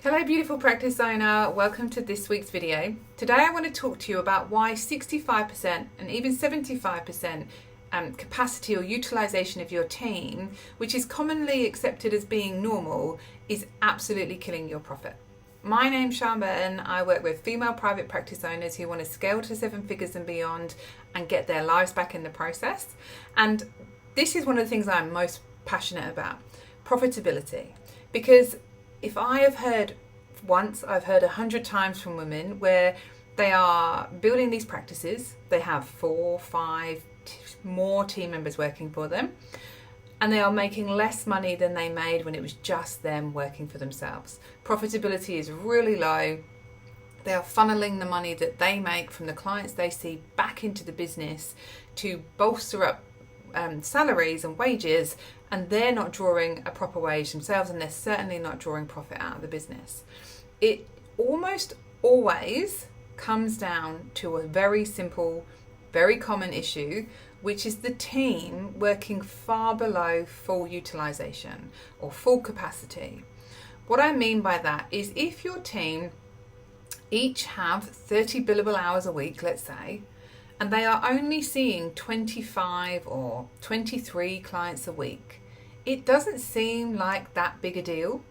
Hello beautiful practice owner, welcome to this week's video. Today I want to talk to you about why 65% and even 75% capacity or utilisation of your team, which is commonly accepted as being normal, is absolutely killing your profit. My name's Sian Burton. I work with female private practice owners who want to scale to 7 figures and beyond and get their lives back in the process. And this is one of the things I'm most passionate about, profitability. Because if I have heard once, I've heard 100 times from women where they are building these practices, they have 4, 5 more team members working for them, and they are making less money than they made when it was just them working for themselves. Profitability is really low. They are funneling the money that they make from the clients they see back into the business to bolster up salaries and wages, and they're not drawing a proper wage themselves, and they're certainly not drawing profit out of the business. It almost always comes down to a very simple, very common issue, which is the team working far below full utilization or full capacity. What I mean by that is if your team each have 30 billable hours a week, let's say, and they are only seeing 25 or 23 clients a week, it doesn't seem like that big a deal.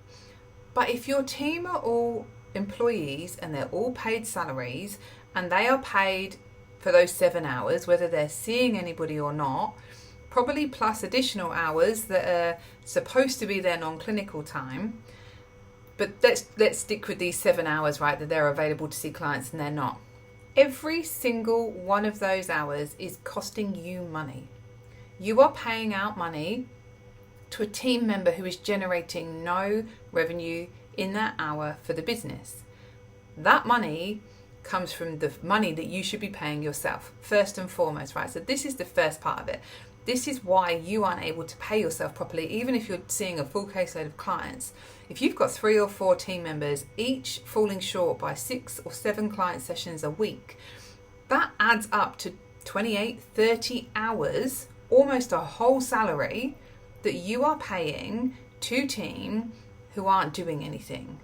But if your team are all employees and they're all paid salaries and they are paid for those 7 hours, whether they're seeing anybody or not, probably plus additional hours that are supposed to be their non-clinical time, but let's stick with these 7 hours, right, that they're available to see clients and they're not. Every single one of those hours is costing you money. You are paying out money to a team member who is generating no revenue in that hour for the business. That money comes from the money that you should be paying yourself, first and foremost, right? So this is the first part of it. This is why you aren't able to pay yourself properly, even if you're seeing a full caseload of clients. If you've got 3 or 4 team members, each falling short by 6 or 7 client sessions a week, that adds up to 28, 30 hours, almost a whole salary that you are paying to team who aren't doing anything.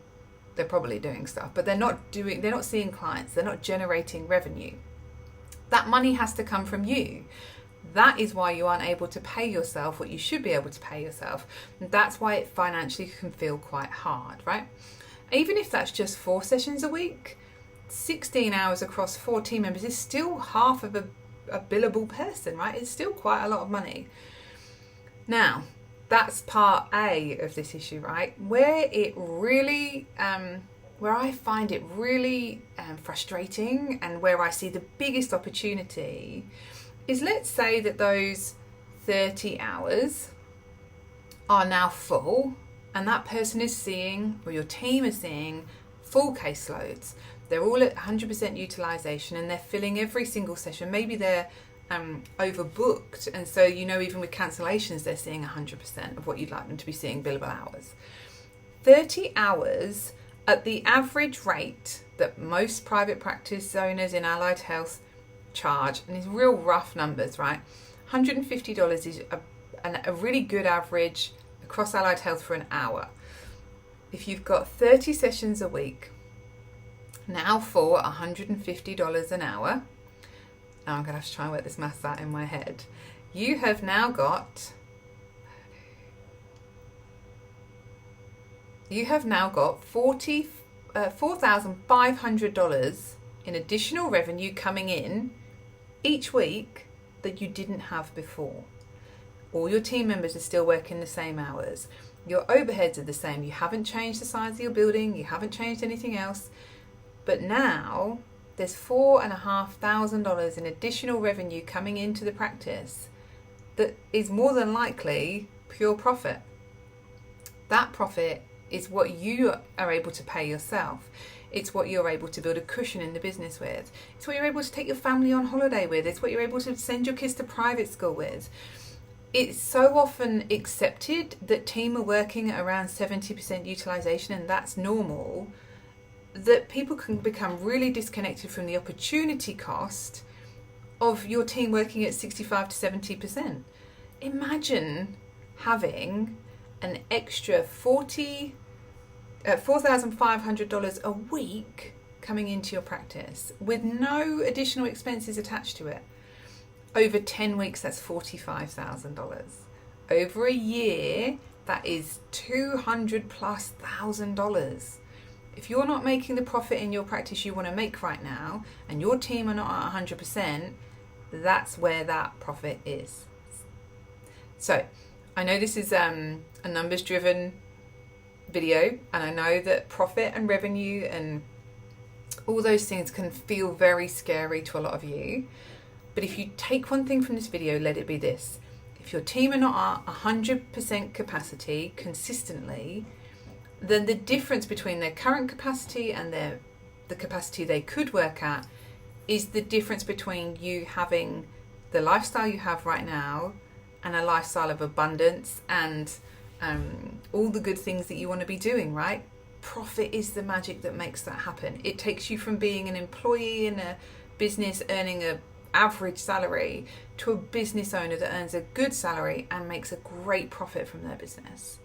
They're probably doing stuff, but they're not seeing clients, they're not generating revenue. That money has to come from you. That is why you aren't able to pay yourself what you should be able to pay yourself. And that's why it financially can feel quite hard, right? Even if that's just 4 sessions a week, 16 hours across 4 team members is still half of a billable person, right? It's still quite a lot of money. Now, that's part A of this issue, right? Where I find it really frustrating and where I see the biggest opportunity is, let's say that those 30 hours are now full and that person is seeing, or your team is seeing, full caseloads. They're all at 100% utilization and they're filling every single session. Maybe they're overbooked, and so even with cancellations they're seeing 100% of what you'd like them to be seeing billable hours. 30 hours at the average rate that most private practice owners in allied health charge, and these real rough numbers, right? $150 is a really good average across allied health for an hour. If you've got 30 sessions a week, now for $150 an hour, now I'm going to have to try and work this maths out in my head. You have now got $4,500 in additional revenue coming in each week that you didn't have before. All your team members are still working the same hours. Your overheads are the same. You haven't changed the size of your building. You haven't changed anything else. But now there's $4,500 in additional revenue coming into the practice that is more than likely pure profit. That profit is what you are able to pay yourself. It's what you're able to build a cushion in the business with. It's what you're able to take your family on holiday with. It's what you're able to send your kids to private school with. It's so often accepted that team are working at around 70% utilization and that's normal, that people can become really disconnected from the opportunity cost of your team working at 65 to 70%. Imagine having an extra 40 $4,500 a week coming into your practice with no additional expenses attached to it. Over 10 weeks, that's $45,000. Over a year, that is $200,000+. If you're not making the profit in your practice you want to make right now, and your team are not at 100%, that's where that profit is. So, I know this is a numbers-driven video, and I know that profit and revenue and all those things can feel very scary to a lot of you. But if you take one thing from this video, let it be this. If your team are not at 100% capacity consistently, then the difference between their current capacity and the capacity they could work at is the difference between you having the lifestyle you have right now and a lifestyle of abundance and all the good things that you want to be doing, right? Profit is the magic that makes that happen. It takes you from being an employee in a business earning an average salary to a business owner that earns a good salary and makes a great profit from their business.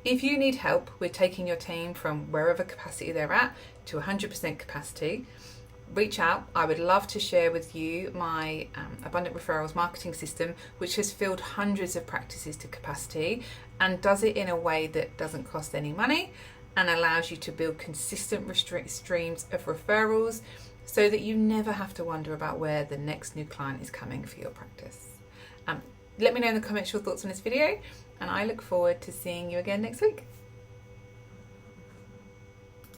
If you need help with taking your team from wherever capacity they're at to 100% capacity, reach out. I would love to share with you my Abundant Referrals marketing system, which has filled hundreds of practices to capacity and does it in a way that doesn't cost any money and allows you to build consistent streams of referrals so that you never have to wonder about where the next new client is coming for your practice. Let me know in the comments your thoughts on this video, and I look forward to seeing you again next week.